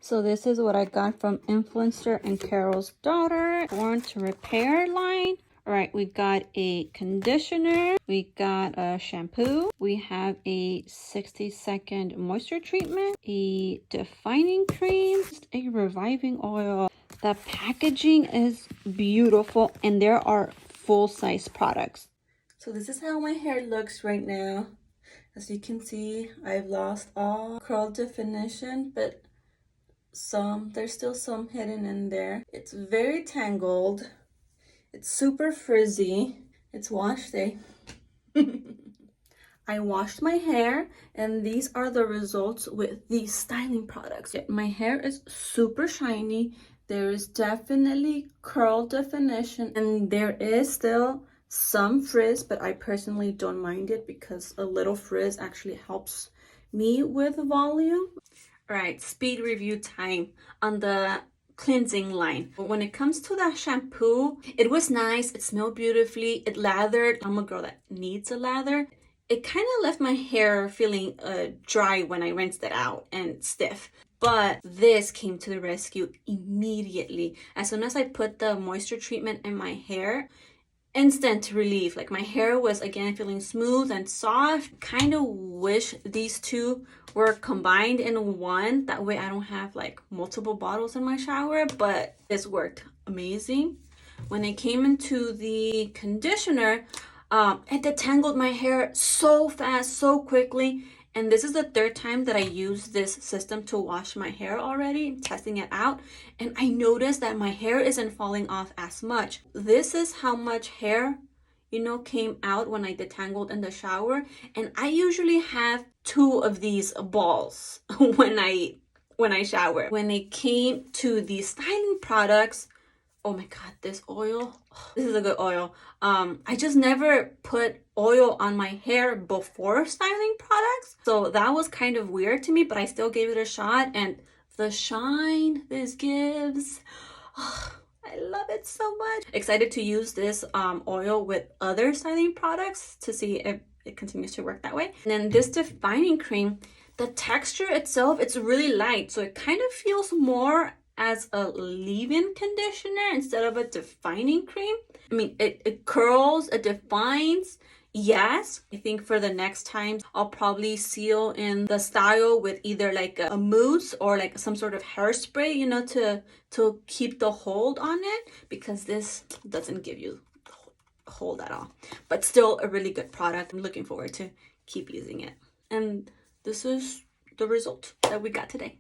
So this is what I got from Influencer and Carol's daughter. Born to Repair line. All right, we got a conditioner. We got a shampoo. We have a 60-second moisture treatment. A defining cream. A reviving oil. The packaging is beautiful and there are full-size products. So this is how my hair looks right now. As you can see, I've lost all curl definition, but there's still some hidden in there. It's very tangled. It's super frizzy. It's wash day. I washed my hair and these are the results with these styling products. My hair is super shiny. There is definitely curl definition and there is still some frizz, but I personally don't mind it because a little frizz actually helps me with volume. All right, speed review time on the cleansing line. When it comes to that shampoo, it was nice. It smelled beautifully. It lathered. I'm a girl that needs a lather. It kind of left my hair feeling dry when I rinsed it out and stiff. But this came to the rescue immediately. As soon as I put the moisture treatment in my hair, instant relief. Like my hair was again feeling smooth and soft. Kind of wish these two were combined in one. That way I don't have like multiple bottles in my shower, but this worked amazing. When it came into the conditioner, it detangled my hair so fast, so quickly. And this is the third time that I use this system to wash my hair already, testing it out. And I noticed that my hair isn't falling off as much. This is how much hair, came out when I detangled in the shower. And I usually have 2 of these balls when I shower. When it came to the styling products, oh my god, this oil, this is a good oil. I just never put oil on my hair before styling products, so that was kind of weird to me, but I still gave it a shot. And the shine this gives, oh, I love it so much. Excited to use this oil with other styling products to see if it continues to work that way. And then this defining cream, the texture itself, it's really light, so it kind of feels more as a leave-in conditioner instead of a defining cream. I mean, it curls, it defines. Yes, I think for the next time I'll probably seal in the style with either like a mousse or like some sort of hairspray, to keep the hold on it, because this doesn't give you hold at all. But still a really good product. I'm looking forward to keep using it. And this is the result that we got today.